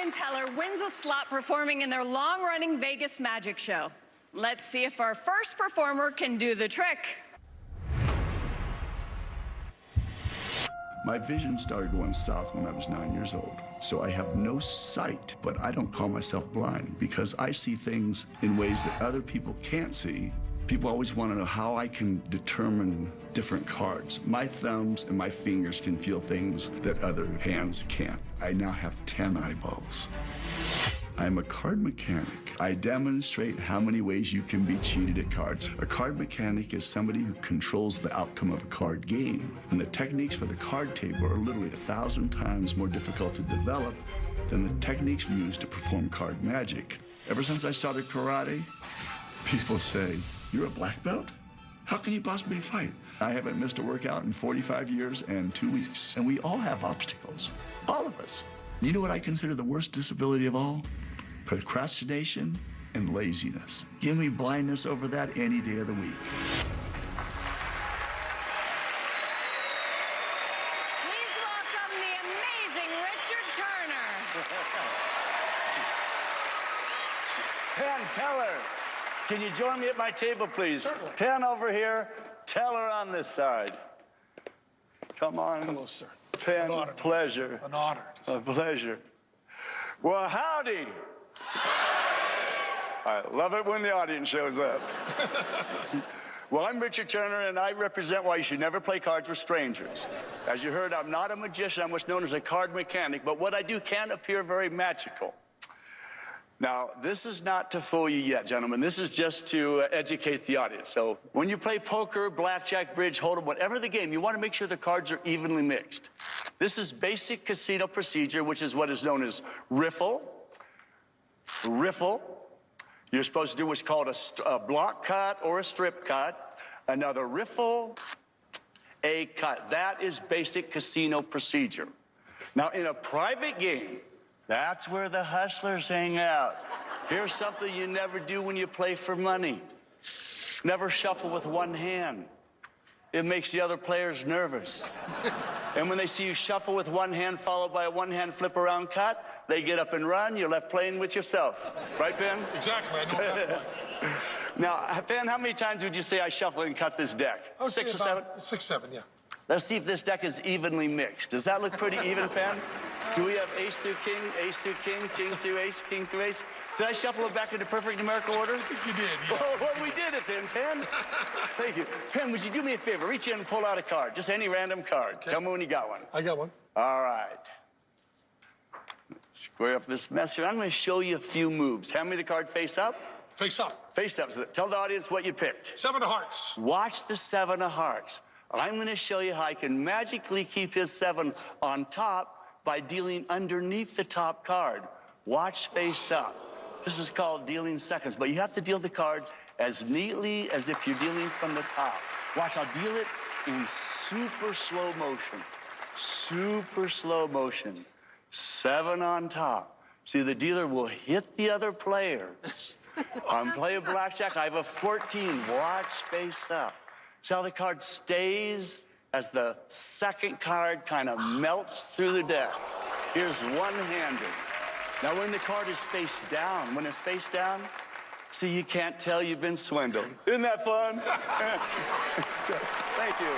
and Teller wins a slot performing in their long-running Vegas magic show. Let's see if our first performer can do the trick. My vision started going south when I was 9 years old. So I have no sight, but I don't call myself blind because I see things in ways that other people can't see. People always want to know how I can determine different cards. My thumbs and my fingers can feel things that other hands can't. I now have 10 eyeballs. I'm a card mechanic. I demonstrate how many ways you can be cheated at cards. A card mechanic is somebody who controls the outcome of a card game. And the techniques for the card table are literally 1,000 times more difficult to develop than the techniques used to perform card magic. Ever since I started karate, people say, "You're a black belt? How can you possibly fight?" I haven't missed a workout in 45 years and 2 weeks. And we all have obstacles, all of us. You know what I consider the worst disability of all? Procrastination and laziness. Give me blindness over that any day of the week. Please welcome the amazing Richard Turner. Penn, Teller, can you join me at my table, please? Certainly. Penn over here, Teller on this side. Come on. Hello, sir. Penn, An honor. pleasure. An honor. A pleasure. Well, howdy. I love it when the audience shows up. Well, I'm Richard Turner, and I represent why you should never play cards with strangers. As you heard, I'm not a magician. I'm what's known as a card mechanic, but what I do can appear very magical. Now, this is not to fool you yet, gentlemen. This is just to educate the audience. So when you play poker, blackjack, bridge, hold'em, whatever the game, you want to make sure the cards are evenly mixed. This is basic casino procedure, which is what is known as riffle. Riffle. You're supposed to do what's called a block cut or a strip cut. Another riffle, a cut. That is basic casino procedure. Now, in a private game, that's where the hustlers hang out. Here's something you never do when you play for money. Never shuffle with one hand. It makes the other players nervous. And when they see you shuffle with one hand followed by a one-hand flip around cut, they get up and run. You're left playing with yourself. Right, Ben? Exactly, I know that one. Now, Ben, how many times would you say I shuffle and cut this deck? I would say 6 or 7? 6, 7, yeah. Let's see if this deck is evenly mixed. Does that look pretty even, Penn? Do we have ace through king, ace through king, king through ace, king through ace? Did I shuffle it back into perfect numerical order? I think you did, yeah. Oh, well, we did it then, Penn. Thank you. Penn, would you do me a favor? Reach in and pull out a card, just any random card. Okay. Tell me when you got one. I got one. All right. Square up this mess here. I'm going to show you a few moves. Hand me the card face up. Face up. Face up. So tell the audience what you picked. 7 of hearts. Watch the 7 of hearts. I'm going to show you how I can magically keep his 7 on top by dealing underneath the top card. Watch face up. This is called dealing seconds, but you have to deal the card as neatly as if you're dealing from the top. Watch, I'll deal it in super slow motion. Super slow motion. 7 on top. See, the dealer will hit the other players. I'm playing blackjack, I have a 14. Watch face up. See how the card stays as the second card kind of melts through the deck. Here's one-handed. Now, when the card is face down, when it's face down, see, you can't tell you've been swindled. Isn't that fun? Thank you.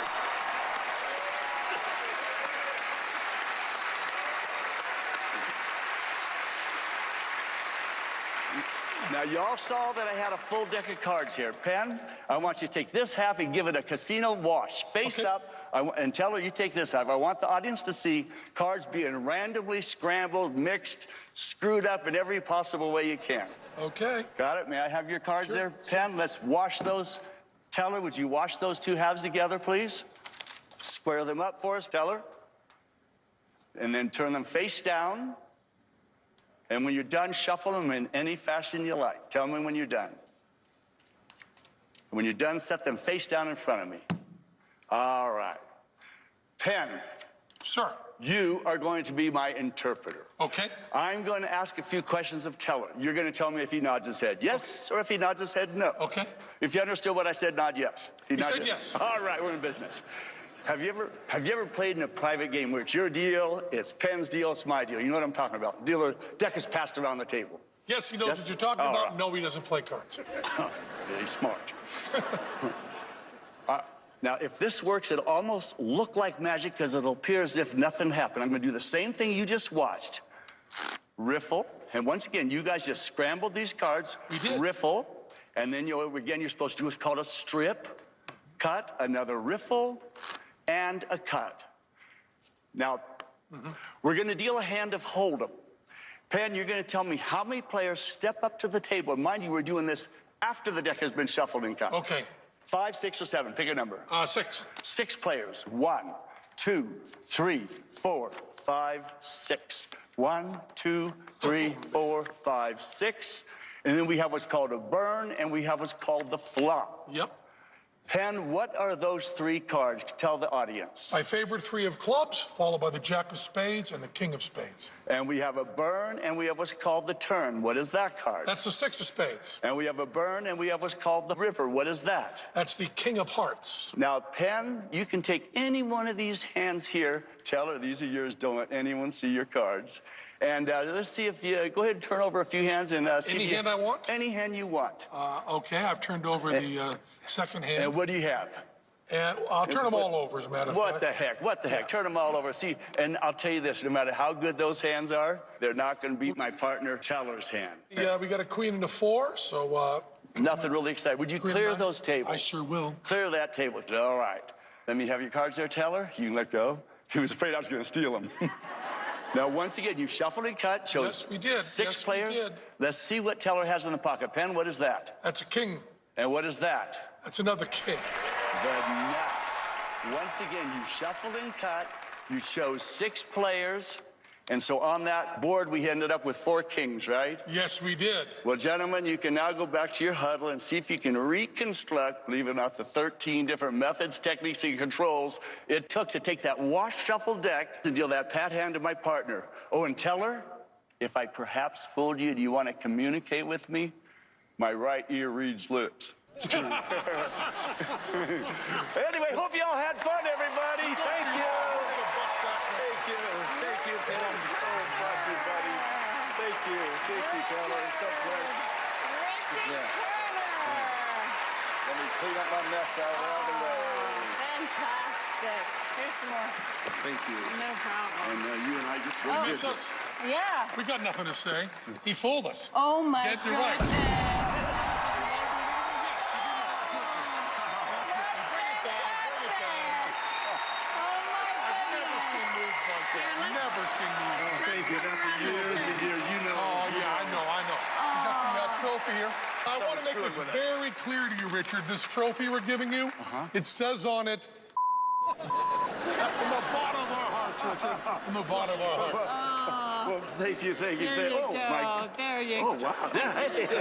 Now, y'all saw that I had a full deck of cards here. Penn, I want you to take this half and give it a casino wash. Face up. And Teller, you take this half. I want the audience to see cards being randomly scrambled, mixed, screwed up in every possible way you can. Okay. Got it? May I have your cards Sure. there? Penn, let's wash those. Teller, would you wash those two halves together, please? Square them up for us, Teller. And then turn them face down. And when you're done, shuffle them in any fashion you like. Tell me when you're done. When you're done, set them face down in front of me. All right. Penn. Sir. You are going to be my interpreter. Okay. I'm going to ask a few questions of Teller. You're going to tell me if he nods his head yes, or if he nods his head no. Okay. If you understood what I said, nod yes. He said yes. All right, we're in business. Have you ever played in a private game where it's your deal, it's Penn's deal, it's my deal? You know what I'm talking about. Deck is passed around the table. Yes, he knows Yes? what you're talking All about. right. No, he doesn't play cards. Really smart. Now, if this works, it'll almost look like magic because it'll appear as if nothing happened. I'm going to do the same thing you just watched. Riffle. And once again, you guys just scrambled these cards. We did. Riffle. And then, again, you're supposed to do what's called a strip, cut, another riffle, and a cut. Now, we're going to deal a hand of Hold'em. Penn, you're going to tell me how many players step up to the table. And mind you, we're doing this after the deck has been shuffled and cut. Okay. 5, 6, or 7. Pick a number. 6. 6 players. 1, 2, 3, 4, 5, 6. 1, 2, 3, 4, 5, 6. And then we have what's called a burn, and we have what's called the flop. Yep. Penn, what are those 3 cards? Tell the audience. My favorite 3 of clubs, followed by the Jack of Spades and the King of Spades. And we have a burn, and we have what's called the turn. What is that card? That's the 6 of Spades. And we have a burn, and we have what's called the river. What is that? That's the King of Hearts. Now, Penn, you can take any one of these hands here. Tell her these are yours. Don't let anyone see your cards. And let's see if you go ahead and turn over a few hands and see. Any hand I want? Any hand you want. Okay, I've turned over the second hand. And what do you have? And I'll turn them all over, as a matter of What fact. the heck? What the heck? Turn them all over. See, and I'll tell you this: no matter how good those hands are, they're not going to beat my partner Teller's hand. Yeah, we got a queen and a 4, so Nothing really exciting. Would you queen clear and those tables? I sure will. Clear that table. All right. Let me have your cards there, Teller. You can let go. He was afraid I was going to steal them. Now, once again, you shuffled and cut. Chose Yes, we did. 6 Yes, we players. did. Let's see what Teller has in the pocket. Penn, what is that? That's a king. And what is that? That's another king. The nuts. Once again, you shuffled and cut. You chose 6 players. And so on that board, we ended up with 4 kings, right? Yes, we did. Well, gentlemen, you can now go back to your huddle and see if you can reconstruct, believe it or not, the 13 different methods, techniques, and controls it took to take that wash-shuffle deck to deal that pat hand to my partner. Oh, and Teller, if I perhaps fooled you, do you want to communicate with me? My right ear reads lips. Anyway, hope you all had fun, everybody. Thank you. Thank you. Thank you so much, buddy. Thank you. Thank you, Teller. So great. Richard Turner. Let me clean up my mess out of the way. Fantastic. Here's some more. Thank you. No problem. And you and I just Oh. Miss us. Yeah. We got nothing to say. He fooled us. Oh my Dead to rights. goodness. Never seen moves like that. Thank you. That's years and years. You know. Oh, yeah, I know. You got the trophy here. I So want to make screwed this with it. very clear to you, Richard. This trophy we're giving you, it says on it, from the bottom of our hearts, Richard. From the bottom of our hearts. Well, thank you. Thank you. There you Oh, go. my. There you Oh, go. wow. Thank you.